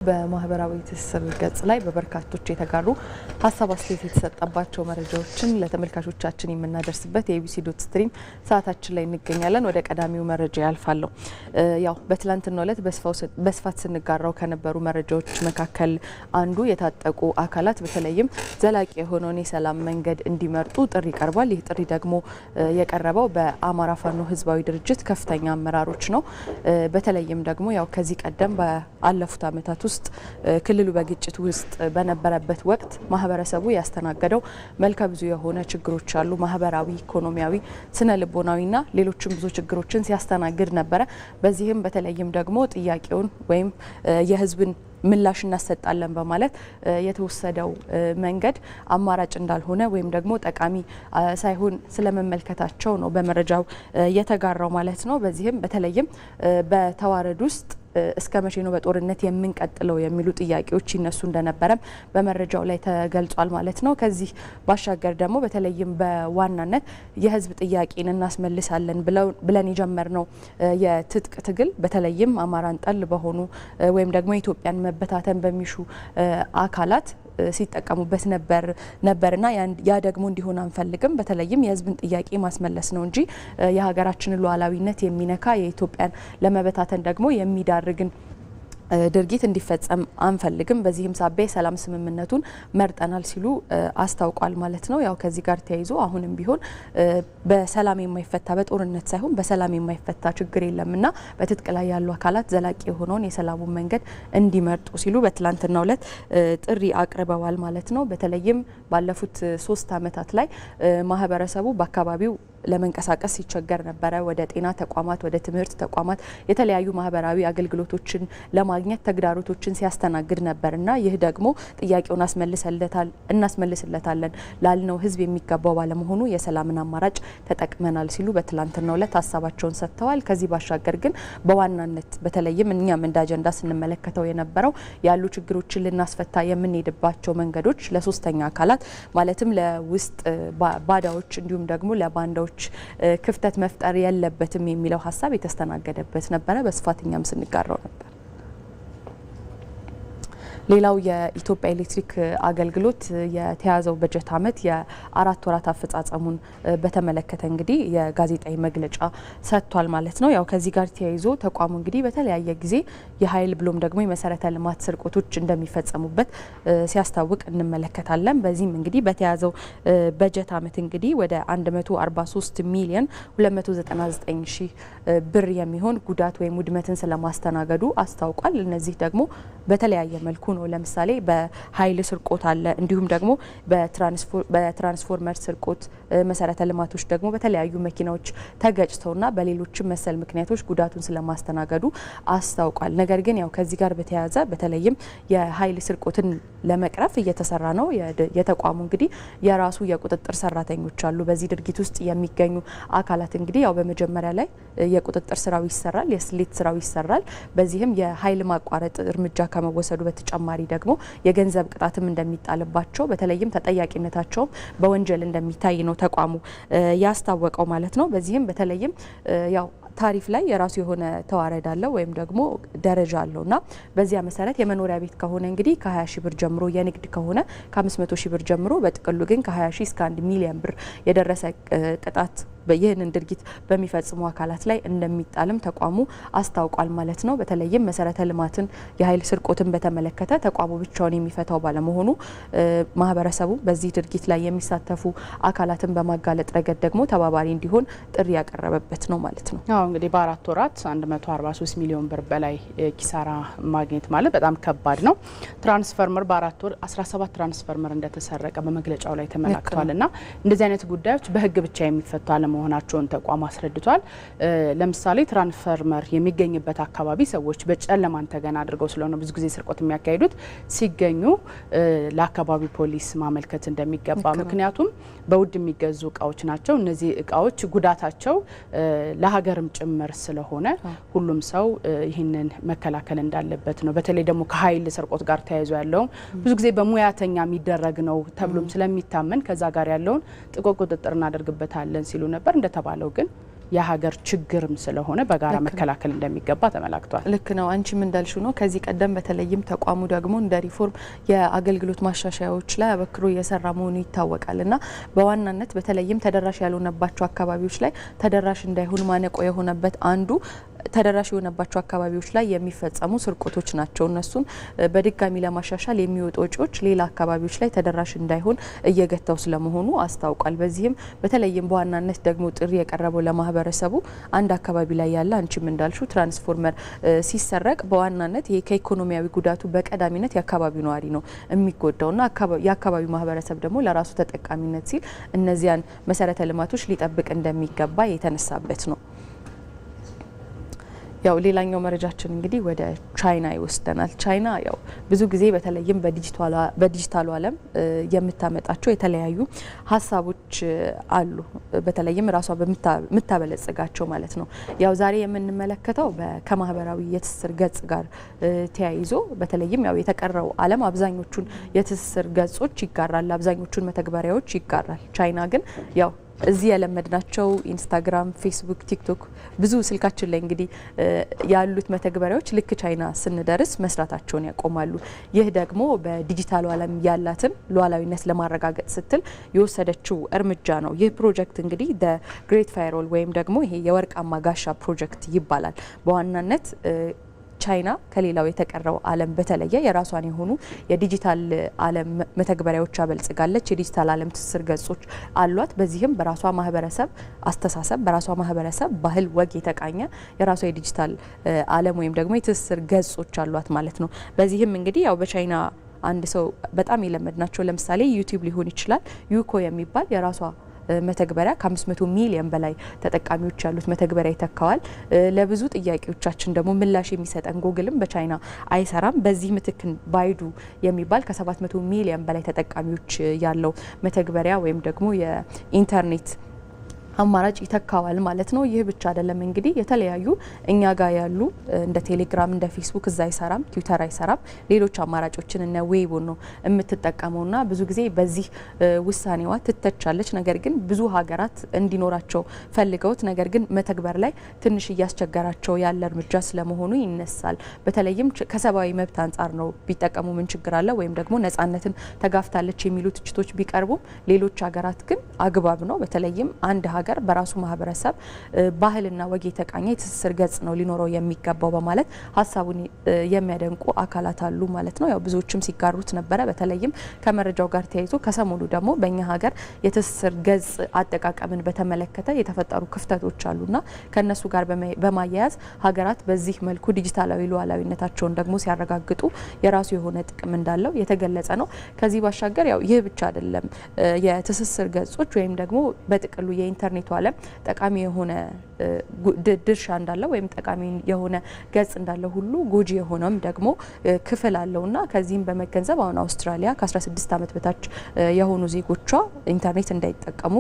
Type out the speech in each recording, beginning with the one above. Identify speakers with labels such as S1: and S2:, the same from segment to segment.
S1: በማህበራዊ ትስስር ገጽ ላይ በበርካቶች የተጋሩ ሀሳብ አስተያየት የተሰጣባቸው መረጃዎችን ለተመልካቾቻችን የምናደርስበት የኤቢሲ.ስትሪም ሰዓታችን ላይ እንገኛለን። ወደ ቀዳሚው መረጃ ያልፋለሁ። ያው በትላንትናው ዕለት በስፋት ስንጋራው ከነበሩ መረጃዎች መካከል አንዱ የታጠቁ አካላት በተለይም ዘላቂ የሆነውን የሰላም መንገድ እንዲመርጡ ጥሪ ቀርቧል። ይህ ጥሪ ደግሞ የቀረበው በአማራ ፋኖ ህዝባዊ ድርጅት ከፍተኛ አመራሮች ነው። በተለይም ደግሞ ያው ከዚህ ቀደም በአለፉት ዓመታት ውስጥ ክልሉ በግጭት ውስጥ በነበረበት ወቅት ማህበረሰቡ ያስተናገደው መልከ ብዙ የሆነ ችግሮች አሉ። ማህበራዊ፣ ኢኮኖሚያዊ፣ ስነ ልቦናዊና ሌሎችም ብዙ ችግሮችን ሲያስተናግድ ነበረ። በዚህም በተለይም ደግሞ ጥያቄውን ወይም የህዝብን ምላሽ እናሰጣለን በማለት የተወሰደው መንገድ አማራጭ እንዳልሆነ ወይም ደግሞ ጠቃሚ ሳይሆን ስለመመልከታቸው ነው በመረጃው የተጋራው ማለት ነው። በዚህም በተለይም በተዋረድ ውስጥ እስከ መቼ ነው በጦርነት የምንቀጥለው የሚሉ ጥያቄዎች ይነሱ እንደነበረም በመረጃው ላይ ተገልጿል ማለት ነው። ከዚህ ባሻገር ደግሞ በተለይም በዋናነት የህዝብ ጥያቄን እናስመልሳለን ብለን የጀመርነው የትጥቅ ትግል በተለይም አማራን ጠል በሆኑ ወይም ደግሞ ኢትዮጵያን መበታተን በሚሹ አካላት ሲጠቀሙበት ነበርና ያ ደግሞ እንዲሆን አንፈልግም። በተለይም የህዝብን ጥያቄ ማስመለስ ነው እንጂ የሀገራችንን ሉዓላዊነት የሚነካ የኢትዮጵያን ለመበታተን ደግሞ የሚዳርግን ድርጊት እንዲፈጸም አንፈልግም። በዚህም ሳቢያ የሰላም ስምምነቱን መርጠናል ሲሉ አስታውቋል ማለት ነው። ያው ከዚህ ጋር ተያይዞ አሁንም ቢሆን በሰላም የማይፈታ በጦርነት ሳይሆን በሰላም የማይፈታ ችግር የለምና በትጥቅ ላይ ያሉ አካላት ዘላቂ የሆነውን የሰላሙን መንገድ እንዲመርጡ ሲሉ በትላንትናው ዕለት ጥሪ አቅርበዋል ማለት ነው። በተለይም ባለፉት 3 ዓመታት ላይ ማህበረሰቡ በአካባቢው ለመንቀሳቀስ ሲቸገር ነበረ። ወደ ጤና ተቋማት፣ ወደ ትምህርት ተቋማት የተለያዩ ማህበራዊ አገልግሎቶችን ለማግኘት ተግዳሮቶችን ሲያስተናግድ ነበርና ይህ ደግሞ ጥያቄውን እናስመልስለታለን ላልነው ህዝብ የሚገባው ባለመሆኑ የሰላምን አማራጭ ተጠቅመናል ሲሉ በትላንትናው ዕለት ሀሳባቸውን ሰጥተዋል። ከዚህ ባሻገር ግን በዋናነት በተለይም እኛም እንደ አጀንዳ ስንመለከተው የነበረው ያሉ ችግሮችን ልናስፈታ የምንሄድባቸው መንገዶች ለሶስተኛ አካላት ማለትም ለውስጥ ባዳዎች እንዲሁም ደግሞ ለባንዳዎች ክፍተት መፍጠር የለበትም የሚለው ሀሳብ የተስተናገደበት ነበረ። በስፋትኛም ስንጋራው ነበር። ሌላው የኢትዮጵያ ኤሌክትሪክ አገልግሎት የተያዘው በጀት ዓመት የ4 ወራት አፈጻጸሙን በተመለከተ እንግዲህ የጋዜጣዊ መግለጫ ሰጥቷል ማለት ነው። ያው ከዚህ ጋር ተያይዞ ተቋሙ እንግዲህ በተለያየ ጊዜ የኃይል ብሎም ደግሞ የመሰረተ ልማት ስርቆቶች እንደሚፈጸሙበት ሲያስታውቅ እንመለከታለን። በዚህም እንግዲህ በተያዘው በጀት ዓመት እንግዲህ ወደ 143 ሚሊዮን 299 ሺህ ብር የሚሆን ጉዳት ወይም ውድመትን ስለማስተናገዱ አስታውቋል። እነዚህ ደግሞ በተለያየ መልኩ ነው። ለምሳሌ በኃይል ስርቆት አለ፣ እንዲሁም ደግሞ በትራንስፎርመር ስርቆት፣ መሰረተ ልማቶች ደግሞ በተለያዩ መኪናዎች ተገጭተውና በሌሎችም መሰል ምክንያቶች ጉዳቱን ስለማስተናገዱ አስታውቋል። ነገር ግን ያው ከዚህ ጋር በተያያዘ በተለይም የኃይል ስርቆትን ለመቅረፍ እየተሰራ ነው። የተቋሙ እንግዲህ የራሱ የቁጥጥር ሰራተኞች አሉ። በዚህ ድርጊት ውስጥ የሚገኙ አካላት እንግዲህ ያው በመጀመሪያ ላይ የቁጥጥር ስራው ይሰራል፣ የስሌት ስራው ይሰራል። በዚህም የኃይል ማቋረጥ እርምጃ ከመወሰዱ በተጨማሪ ደግሞ የገንዘብ ቅጣትም እንደሚጣልባቸው በተለይም ተጠያቂነታቸውም በወንጀል እንደሚታይ ነው ተቋሙ ያስታወቀው ማለት ነው። በዚህም በተለይም ያው ታሪፍ ላይ የራሱ የሆነ ተዋረድ አለው ወይም ደግሞ ደረጃ አለውና በዚያ መሰረት የመኖሪያ ቤት ከሆነ እንግዲህ ከ20 ሺህ ብር ጀምሮ፣ የንግድ ከሆነ ከ500 ሺህ ብር ጀምሮ በጥቅሉ ግን ከ20 ሺህ እስከ 1 ሚሊዮን ብር የደረሰ ቅጣት ይህንን ድርጊት በሚፈጽሙ አካላት ላይ እንደሚጣልም ተቋሙ አስታውቋል ማለት ነው። በተለይም መሰረተ ልማትን የኃይል ስርቆትን በተመለከተ ተቋሙ ብቻውን የሚፈታው ባለመሆኑ ማህበረሰቡ በዚህ ድርጊት ላይ የሚሳተፉ አካላትን በማጋለጥ ረገድ ደግሞ ተባባሪ እንዲሆን ጥሪ ያቀረበበት ነው ማለት ነው።
S2: አዎ እንግዲህ በ4 ወራት 143 ሚሊዮን ብር በላይ ኪሳራ ማግኘት ማለት በጣም ከባድ ነው። ትራንስፎርመር በ4 ወር 17 ትራንስፎርመር እንደተሰረቀ በመግለጫው ላይ ተመላክቷልና እንደዚህ አይነት ጉዳዮች በህግ ብቻ የሚፈቱ መሆናቸውን ተቋም አስረድቷል። ለምሳሌ ትራንስፎርመር የሚገኝበት አካባቢ ሰዎች በጨለማን ተገና አድርገው ስለሆነ ብዙ ጊዜ ስርቆት የሚያካሂዱት ሲገኙ ለአካባቢ ፖሊስ ማመልከት እንደሚገባ፣ ምክንያቱም በውድ የሚገዙ እቃዎች ናቸው። እነዚህ እቃዎች ጉዳታቸው ለሀገርም ጭምር ስለሆነ ሁሉም ሰው ይህንን መከላከል እንዳለበት ነው። በተለይ ደግሞ ከኃይል ስርቆት ጋር ተያይዞ ያለው ብዙ ጊዜ በሙያተኛ የሚደረግ ነው ተብሎም ስለሚታመን ከዛ ጋር ያለውን ጥቆ ቁጥጥር እናደርግበታለን ሲሉ ነበር። እንደተባለው ግን የሀገር ችግርም ስለሆነ በጋራ መከላከል እንደሚገባ ተመላክቷል።
S1: ልክ ነው። አንቺም እንዳልሽው ነው። ከዚህ ቀደም በተለይም ተቋሙ ደግሞ እንደ ሪፎርም የአገልግሎት ማሻሻያዎች ላይ አበክሮ እየሰራ መሆኑ ይታወቃልና በዋናነት በተለይም ተደራሽ ያልሆነባቸው አካባቢዎች ላይ ተደራሽ እንዳይሆን ማነቆ የሆነበት አንዱ ተደራሽ የሆነባቸው አካባቢዎች ላይ የሚፈጸሙ ስርቆቶች ናቸው። እነሱን በድጋሚ ለማሻሻል የሚወጡ ወጪዎች ሌላ አካባቢዎች ላይ ተደራሽ እንዳይሆን እየገታው ስለመሆኑ አስታውቋል። በዚህም በተለይም በዋናነት ደግሞ ጥሪ የቀረበው ለማህበረሰቡ አንድ አካባቢ ላይ ያለ አንቺም እንዳልሹ ትራንስፎርመር ሲሰረቅ በዋናነት ይሄ ከኢኮኖሚያዊ ጉዳቱ በቀዳሚነት የአካባቢው ነዋሪ ነው የሚጎዳውና የአካባቢው ማህበረሰብ ደግሞ ለራሱ ተጠቃሚነት ሲል እነዚያን መሰረተ ልማቶች ሊጠብቅ እንደሚገባ የተነሳበት ነው። ያው ሌላኛው መረጃችን እንግዲህ ወደ ቻይና ይወስደናል። ቻይና ያው ብዙ ጊዜ በተለይም በዲጂታሉ ዓለም የምታመጣቸው የተለያዩ ሀሳቦች አሉ። በተለይም ራሷ በምታበለጽጋቸው ማለት ነው። ያው ዛሬ የምንመለከተው ከማህበራዊ የትስስር ገጽ ጋር ተያይዞ በተለይም ያው የተቀረው ዓለም አብዛኞቹን የትስስር ገጾች ይጋራል፣ አብዛኞቹን መተግበሪያዎች ይጋራል። ቻይና ግን ያው እዚህ ያለመድናቸው ኢንስታግራም፣ ፌስቡክ፣ ቲክቶክ ብዙ ስልካችን ላይ እንግዲህ ያሉት መተግበሪያዎች ልክ ቻይና ስንደርስ መስራታቸውን ያቆማሉ። ይህ ደግሞ በዲጂታሉ ዓለም ያላትን ሉዓላዊነት ለማረጋገጥ ስትል የወሰደችው እርምጃ ነው። ይህ ፕሮጀክት እንግዲህ ደ ግሬት ፋይርዎል ወይም ደግሞ ይሄ የወርቃማ ጋሻ ፕሮጀክት ይባላል። በዋናነት ቻይና ከሌላው የተቀረው ዓለም በተለየ የራሷን የሆኑ የዲጂታል ዓለም መተግበሪያዎች አበልጽጋለች። የዲጂታል ዓለም ትስስር ገጾች አሏት። በዚህም በራሷ ማህበረሰብ አስተሳሰብ፣ በራሷ ማህበረሰብ ባህል፣ ወግ የተቃኘ የራሷ የዲጂታል ዓለም ወይም ደግሞ የትስስር ገጾች አሏት ማለት ነው። በዚህም እንግዲህ ያው በቻይና አንድ ሰው በጣም የለመድናቸው ለምሳሌ ዩቲዩብ ሊሆን ይችላል። ዩኮ የሚባል የራሷ መተግበሪያ ከ500 ሚሊዮን በላይ ተጠቃሚዎች ያሉት መተግበሪያ ይተካዋል። ለብዙ ጥያቄዎቻችን ደግሞ ምላሽ የሚሰጠን ጉግልም በቻይና አይሰራም። በዚህ ምትክ ባይዱ የሚባል ከ700 ሚሊዮን በላይ ተጠቃሚዎች ያለው መተግበሪያ ወይም ደግሞ የኢንተርኔት አማራጭ ይተካዋል ማለት ነው። ይህ ብቻ አይደለም እንግዲህ የተለያዩ እኛ ጋር ያሉ እንደ ቴሌግራም እንደ ፌስቡክ እዛ አይሰራም፣ ትዊተር አይሰራም። ሌሎች አማራጮችን እነ ዌይቦ ነው የምትጠቀመውና ብዙ ጊዜ በዚህ ውሳኔዋ ትተቻለች። ነገር ግን ብዙ ሀገራት እንዲኖራቸው ፈልገውት ነገር ግን መተግበር ላይ ትንሽ እያስቸገራቸው ያለ እርምጃ ስለመሆኑ ይነሳል። በተለይም ከሰብአዊ መብት አንጻር ነው ቢጠቀሙ ምን ችግር አለ ወይም ደግሞ ነጻነትን ተጋፍታለች የሚሉ ትችቶች ቢቀርቡም ሌሎች ሀገራት ግን አግባብ ነው። በተለይም አንድ ሀገር በራሱ ማህበረሰብ ባህልና ወግ የተቃኘ የትስስር ገጽ ነው ሊኖረው የሚገባው በማለት ሀሳቡን የሚያደንቁ አካላት አሉ ማለት ነው። ያው ብዙዎችም ሲጋሩት ነበረ። በተለይም ከመረጃው ጋር ተያይዞ ከሰሞኑ ደግሞ በእኛ ሀገር የትስስር ገጽ አጠቃቀምን በተመለከተ የተፈጠሩ ክፍተቶች አሉና ከነሱ ጋር በማያያዝ ሀገራት በዚህ መልኩ ዲጂታላዊ ሉዓላዊነታቸውን ደግሞ ሲያረጋግጡ የራሱ የሆነ ጥቅም እንዳለው የተገለጸ ነው። ከዚህ ባሻገር ያው ይህ ብቻ አይደለም። የትስስር ገጾች ወይም ደግሞ በጥቅሉ የኢንተርኔቱ ዓለም ጠቃሚ የሆነ ድርሻ እንዳለው ወይም ጠቃሚ የሆነ ገጽ እንዳለው ሁሉ ጎጂ የሆነም ደግሞ ክፍል አለውና ከዚህም በመገንዘብ አሁን አውስትራሊያ ከ16 ዓመት በታች የሆኑ ዜጎቿ ኢንተርኔት እንዳይጠቀሙ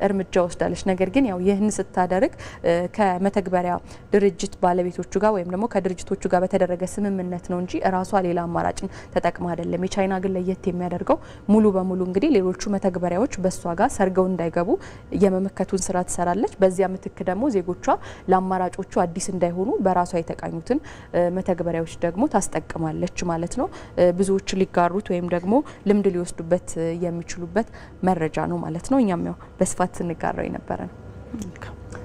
S1: እርምጃ ወስዳለች። ነገር ግን ያው ይህን ስታደርግ ከመተግበሪያ ድርጅት ባለቤቶቹ ጋር ወይም ደግሞ ከድርጅቶቹ ጋር በተደረገ ስምምነት ነው እንጂ ራሷ ሌላ አማራጭን ተጠቅማ አይደለም። የቻይና ግን ለየት የሚያደርገው ሙሉ በሙሉ እንግዲህ ሌሎቹ መተግበሪያዎች በሷ ጋር ሰርገው እንዳይገቡ የመመከቱን ስራ ትሰራለች። በዚያ ምትክ ደግሞ ዜጎቿ ለአማራጮቹ አዲስ እንዳይሆኑ በራሷ የተቃኙትን መተግበሪያዎች ደግሞ ታስጠቅማለች ማለት ነው። ብዙዎች ሊጋሩት ወይም ደግሞ ልምድ ሊወስዱበት የሚችሉበት መረጃ ነው ማለት ነው። እኛም ያው በስፋት ስንጋራው የነበረ ነው።